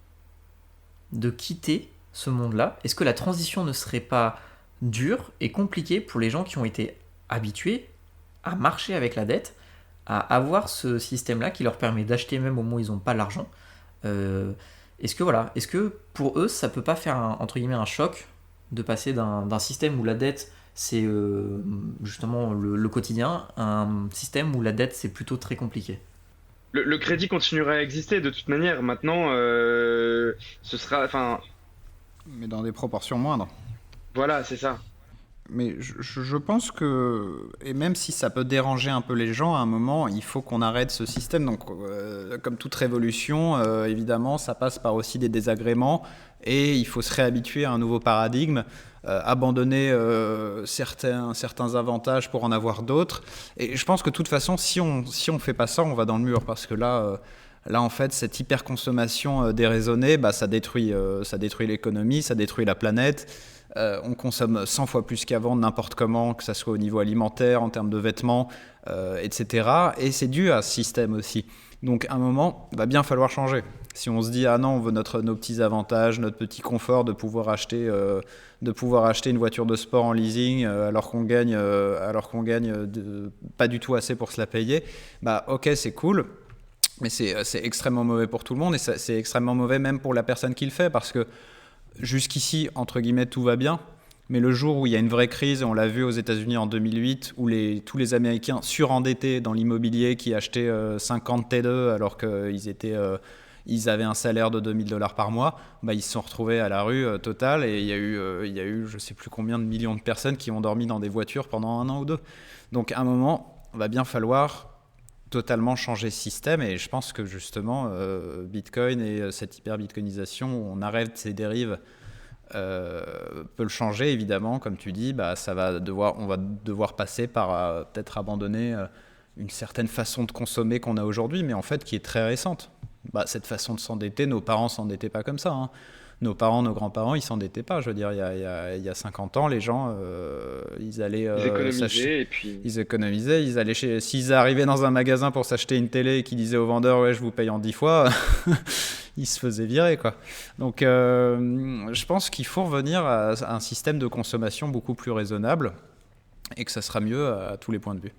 [SPEAKER 1] de quitter ce monde-là? Est-ce que la transition ne serait pas dure et compliquée pour les gens qui ont été habitués à marcher avec la dette, à avoir ce système-là qui leur permet d'acheter même au moment où ils n'ont pas l'argent? Est-ce que pour eux, ça peut pas faire entre guillemets un choc de passer d'un système où la dette c'est justement le quotidien, à un système où la dette c'est plutôt très compliqué?
[SPEAKER 2] Le crédit continuera à exister de toute manière. Maintenant, ce sera, enfin,
[SPEAKER 3] Mais dans des proportions moindres.
[SPEAKER 2] voilà, c'est ça.
[SPEAKER 3] Mais je pense que, et même si ça peut déranger un peu les gens, à un moment, il faut qu'on arrête ce système. Donc, comme toute révolution, évidemment, ça passe par aussi des désagréments, et il faut se réhabituer à un nouveau paradigme, abandonner certains avantages pour en avoir d'autres. Et je pense que de toute façon, si on fait pas ça, on va dans le mur, parce que là, en fait, cette hyperconsommation déraisonnée, ça détruit l'économie, ça détruit la planète. On consomme 100 fois plus qu'avant, n'importe comment, que ce soit au niveau alimentaire, en termes de vêtements, etc. Et c'est dû à ce système aussi. Donc à un moment, il va bien falloir changer. Si on se dit, ah non, on veut nos petits avantages, notre petit confort de pouvoir acheter une voiture de sport en leasing alors qu'on gagne pas du tout assez pour se la payer, ok, c'est cool. Mais c'est extrêmement mauvais pour tout le monde, et c'est extrêmement mauvais même pour la personne qui le fait, parce que jusqu'ici, entre guillemets, tout va bien. Mais le jour où il y a une vraie crise, on l'a vu aux États-Unis en 2008, où tous les Américains surendettés dans l'immobilier qui achetaient 50 T2 alors ils avaient un salaire de $2000 par mois, ils se sont retrouvés à la rue totale, et il y a eu je ne sais plus combien de millions de personnes qui ont dormi dans des voitures pendant 1 an ou 2. Donc à un moment, il va bien falloir totalement changer ce système. Et je pense que justement, Bitcoin et cette hyper-bitcoinisation, où on arrête ces dérives, peut le changer évidemment. Comme tu dis, on va devoir passer par peut-être abandonner une certaine façon de consommer qu'on a aujourd'hui, mais en fait qui est très récente. Cette façon de s'endetter, nos parents s'endettaient pas comme ça, hein. Nos parents, nos grands-parents, ils s'endettaient pas. Je veux dire, il y a 50 ans, les gens, ils allaient
[SPEAKER 2] Ils économisaient et puis
[SPEAKER 3] ils économisaient, s'ils arrivaient dans un magasin pour s'acheter une télé et qu'ils disaient au vendeur, ouais, je vous paye en 10 fois, ils se faisaient virer, quoi. Donc, je pense qu'il faut revenir à un système de consommation beaucoup plus raisonnable et que ça sera mieux à tous les points de vue.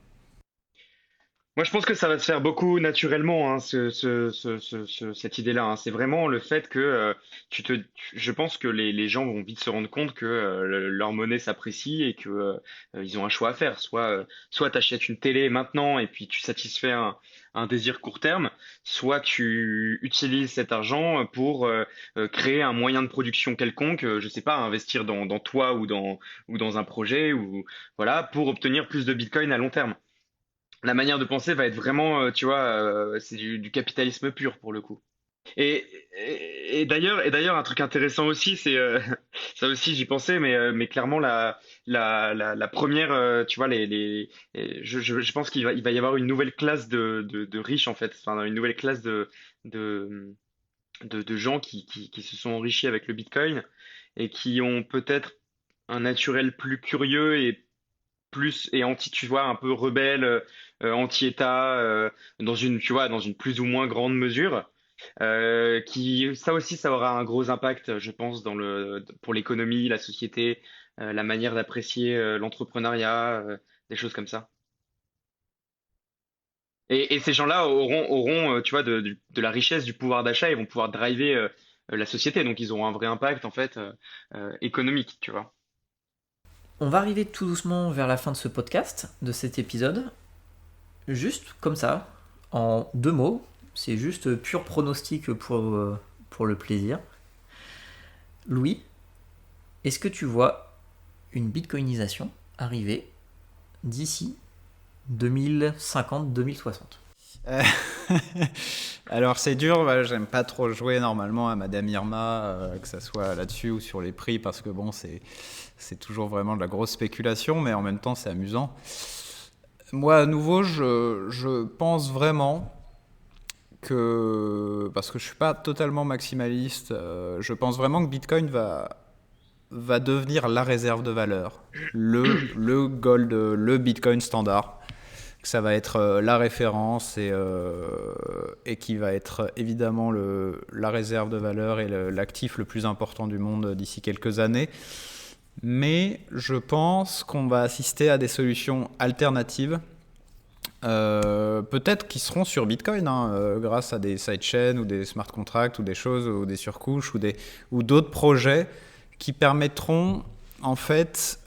[SPEAKER 2] moi, je pense que ça va se faire beaucoup naturellement, hein, cette idée-là, hein. C'est vraiment le fait que je pense que les gens vont vite se rendre compte que leur monnaie s'apprécie et que ils ont un choix à faire. Soit tu achètes une télé maintenant et puis tu satisfais un désir court terme, soit tu utilises cet argent pour créer un moyen de production quelconque, je sais pas, investir dans toi ou dans un projet ou voilà, pour obtenir plus de Bitcoin à long terme. La manière de penser va être vraiment, tu vois, c'est du capitalisme pur pour le coup. Et d'ailleurs, un truc intéressant aussi, c'est ça aussi j'y pensais, mais clairement la première, tu vois, je pense qu'il va y avoir une nouvelle classe de riches en fait, enfin une nouvelle classe de de gens qui se sont enrichis avec le Bitcoin et qui ont peut-être un naturel plus curieux et anti, tu vois, un peu rebelle, anti-État, dans une, tu vois, dans une plus ou moins grande mesure, ça aussi, ça aura un gros impact, je pense, pour l'économie, la société, la manière d'apprécier l'entrepreneuriat, des choses comme ça. Et ces gens-là auront, tu vois, de la richesse, du pouvoir d'achat, ils vont pouvoir driver la société, donc ils auront un vrai impact, en fait, économique, tu vois.
[SPEAKER 1] On va arriver tout doucement vers la fin de ce podcast, de cet épisode. Juste comme ça, en 2 mots, c'est juste pur pronostic pour le plaisir. Louis, est-ce que tu vois une bitcoinisation arriver d'ici 2050-2060 ?
[SPEAKER 3] Euh, Alors c'est dur, j'aime pas trop jouer normalement à Madame Irma, que ça soit là-dessus ou sur les prix, parce que bon, c'est toujours vraiment de la grosse spéculation, mais en même temps c'est amusant. Moi, à nouveau, je pense vraiment que, parce que je suis pas totalement maximaliste, je pense vraiment que Bitcoin va devenir la réserve de valeur, le gold, le Bitcoin standard, que ça va être la référence et qui va être évidemment la réserve de valeur et l'actif le plus important du monde d'ici quelques années. Mais je pense qu'on va assister à des solutions alternatives, peut-être qui seront sur Bitcoin, hein, grâce à des sidechains ou des smart contracts ou des choses, ou des surcouches ou d'autres projets qui permettront en fait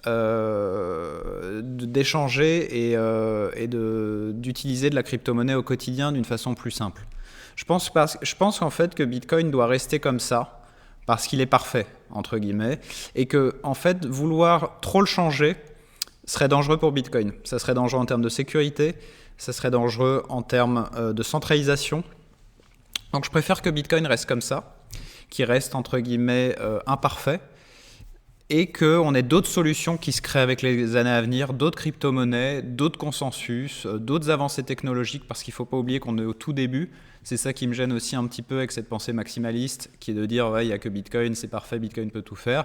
[SPEAKER 3] d'échanger et d'utiliser de la crypto-monnaie au quotidien d'une façon plus simple. Je pense qu'en fait que Bitcoin doit rester comme ça parce qu'il est parfait, entre guillemets, et que en fait vouloir trop le changer serait dangereux pour Bitcoin. Ça serait dangereux en termes de sécurité, ça serait dangereux en termes de centralisation. Donc je préfère que Bitcoin reste comme ça, qu'il reste entre guillemets imparfait, et qu'on ait d'autres solutions qui se créent avec les années à venir, d'autres crypto-monnaies, d'autres consensus, d'autres avancées technologiques, parce qu'il ne faut pas oublier qu'on est au tout début. C'est ça qui me gêne aussi un petit peu avec cette pensée maximaliste, qui est de dire ouais, il n'y a que Bitcoin, c'est parfait, Bitcoin peut tout faire.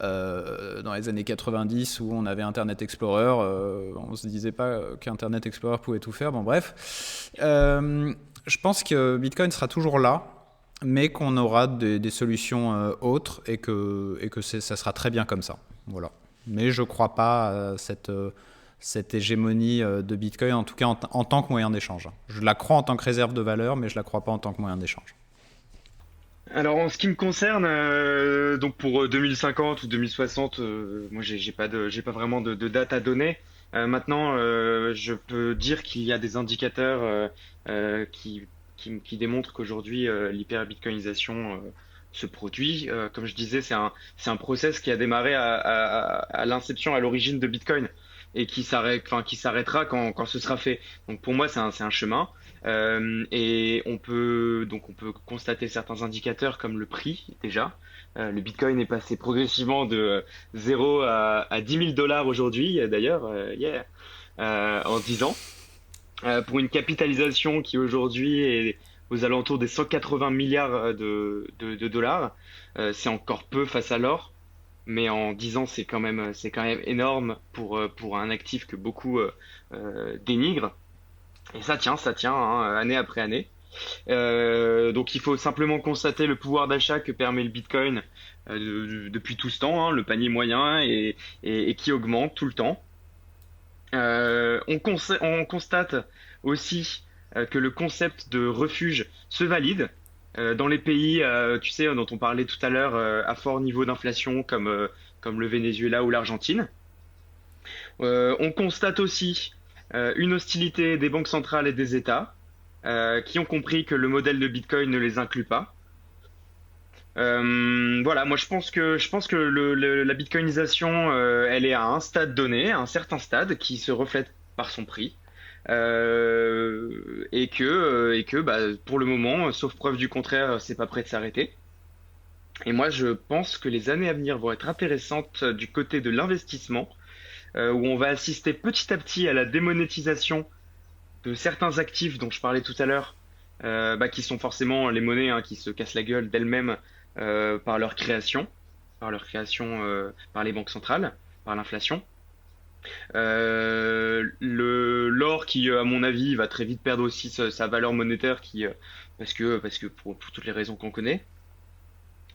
[SPEAKER 3] Dans les années 90 où on avait Internet Explorer, on ne se disait pas qu'Internet Explorer pouvait tout faire. Bon bref, je pense que Bitcoin sera toujours là, mais qu'on aura des solutions autres et que ça sera très bien comme ça. Voilà. Mais je ne crois pas à cette hégémonie de Bitcoin, en tout cas en tant que moyen d'échange. Je la crois en tant que réserve de valeur, mais je ne la crois pas en tant que moyen d'échange.
[SPEAKER 2] Alors en ce qui me concerne, donc pour 2050 ou 2060, moi j'ai pas vraiment de date à donner. Maintenant, je peux dire qu'il y a des indicateurs qui démontrent qu'aujourd'hui l'hyper-bitcoinisation se produit. Comme je disais, c'est un process qui a démarré à l'inception, à l'origine de Bitcoin. et qui s'arrêtera quand ce sera fait. Donc pour moi, c'est un chemin. Et on peut constater certains indicateurs comme le prix déjà. Le Bitcoin est passé progressivement de 0 à 10 000 dollars aujourd'hui, d'ailleurs, en 10 ans, pour une capitalisation qui aujourd'hui est aux alentours des 180 milliards de dollars. C'est encore peu face à l'or, mais en 10 ans, c'est quand même énorme pour un actif que beaucoup dénigrent. Et ça tient, hein, année après année. Donc il faut simplement constater le pouvoir d'achat que permet le Bitcoin depuis tout ce temps, hein, le panier moyen et qui augmente tout le temps. On constate aussi que le concept de refuge se valide dans les pays, tu sais, dont on parlait tout à l'heure, à fort niveau d'inflation comme le Venezuela ou l'Argentine. On constate aussi une hostilité des banques centrales et des États qui ont compris que le modèle de Bitcoin ne les inclut pas. Voilà, moi je pense que la bitcoinisation, elle est à un stade donné, à un certain stade, qui se reflète par son prix, et que bah, pour le moment, sauf preuve du contraire, c'est pas prêt de s'arrêter. Et moi je pense que les années à venir vont être intéressantes du côté de l'investissement, où on va assister petit à petit à la démonétisation de certains actifs dont je parlais tout à l'heure, bah, qui sont forcément les monnaies hein, qui se cassent la gueule d'elles-mêmes par leur création par les banques centrales, par l'inflation. L'or qui, à mon avis, va très vite perdre aussi sa valeur monétaire parce que pour toutes les raisons qu'on connaît.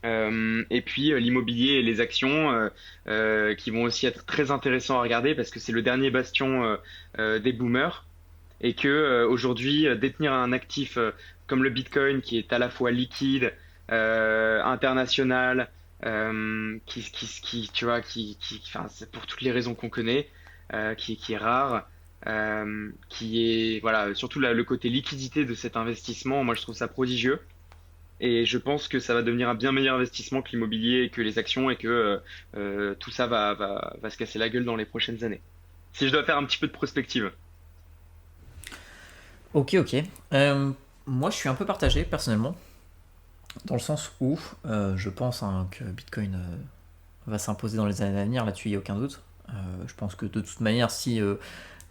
[SPEAKER 2] Et puis l'immobilier et les actions qui vont aussi être très intéressants à regarder parce que c'est le dernier bastion des boomers et que aujourd'hui détenir un actif comme le Bitcoin qui est à la fois liquide, international, tu vois, enfin, c'est pour toutes les raisons qu'on connaît, qui est rare, qui est voilà, surtout le côté liquidité de cet investissement, moi je trouve ça prodigieux. Et je pense que ça va devenir un bien meilleur investissement que l'immobilier et que les actions et que tout ça va se casser la gueule dans les prochaines années. Si je dois faire un petit peu de prospective.
[SPEAKER 1] Ok, ok. Moi, je suis un peu partagé personnellement, dans le sens où je pense hein, que Bitcoin va s'imposer dans les années à venir, là-dessus il n'y a aucun doute. Je pense que de toute manière, si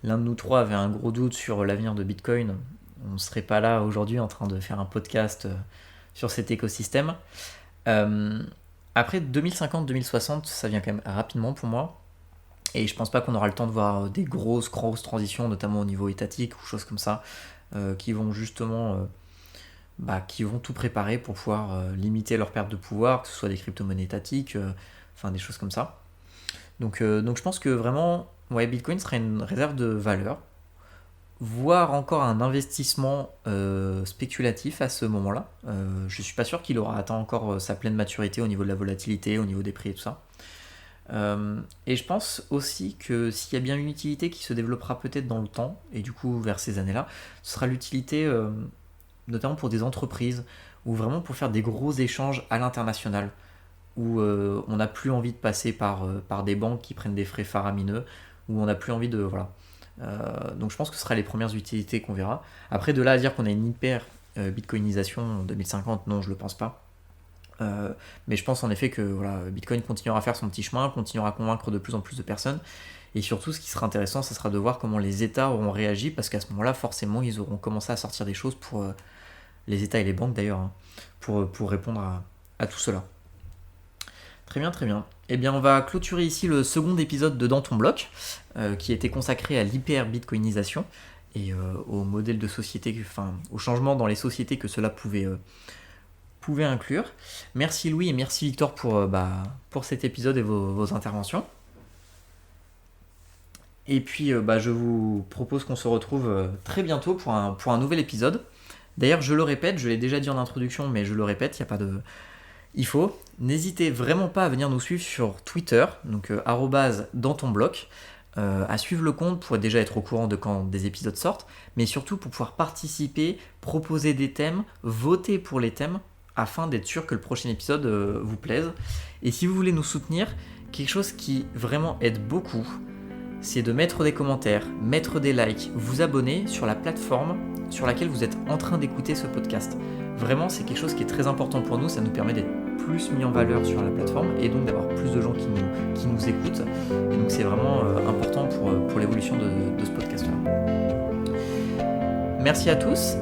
[SPEAKER 1] l'un de nous trois avait un gros doute sur l'avenir de Bitcoin, on ne serait pas là aujourd'hui en train de faire un podcast sur cet écosystème. Après 2050-2060, ça vient quand même rapidement pour moi. Et je pense pas qu'on aura le temps de voir des grosses transitions, notamment au niveau étatique ou choses comme ça, qui vont justement qui vont tout préparer pour pouvoir limiter leur perte de pouvoir, que ce soit des crypto-monnaies étatiques, enfin des choses comme ça. Donc je pense que vraiment, ouais, Bitcoin sera une réserve de valeur, voire encore un investissement spéculatif à ce moment-là. Je suis pas sûr qu'il aura atteint encore sa pleine maturité au niveau de la volatilité, au niveau des prix et tout ça. Et je pense aussi que s'il y a bien une utilité qui se développera peut-être dans le temps, et du coup vers ces années-là, ce sera l'utilité notamment pour des entreprises, ou vraiment pour faire des gros échanges à l'international, où on n'a plus envie de passer par des banques qui prennent des frais faramineux, où on n'a plus envie de... Voilà. Donc je pense que ce sera les premières utilités qu'on verra. Après de là à dire qu'on a une hyper bitcoinisation en 2050, non je le pense pas. Mais je pense en effet que voilà, Bitcoin continuera à faire son petit chemin, continuera à convaincre de plus en plus de personnes. Et surtout, ce qui sera intéressant, ce sera de voir comment les États auront réagi, parce qu'à ce moment-là, forcément, ils auront commencé à sortir des choses pour les États et les banques d'ailleurs, hein, pour répondre à tout cela. Très bien, très bien. Eh bien, on va clôturer ici le second épisode de Dans ton bloc, qui a été consacré à l'hyper-bitcoinisation et au modèle de société, enfin, au changement dans les sociétés que cela pouvait inclure. Merci Louis et merci Victor pour cet épisode et vos interventions. Et puis je vous propose qu'on se retrouve très bientôt pour un nouvel épisode. D'ailleurs je le répète, je l'ai déjà dit en introduction mais je le répète, n'hésitez vraiment pas à venir nous suivre sur Twitter, donc dans ton bloc, à suivre le compte pour déjà être au courant de quand des épisodes sortent, mais surtout pour pouvoir participer, proposer des thèmes, voter pour les thèmes, afin d'être sûr que le prochain épisode vous plaise. Et si vous voulez nous soutenir, quelque chose qui vraiment aide beaucoup, c'est de mettre des commentaires, mettre des likes, vous abonner sur la plateforme sur laquelle vous êtes en train d'écouter ce podcast. Vraiment, c'est quelque chose qui est très important pour nous, ça nous permet d'être plus mis en valeur sur la plateforme et donc d'avoir plus de gens qui nous écoutent. Et donc c'est vraiment important pour l'évolution de ce podcast-là. Merci à tous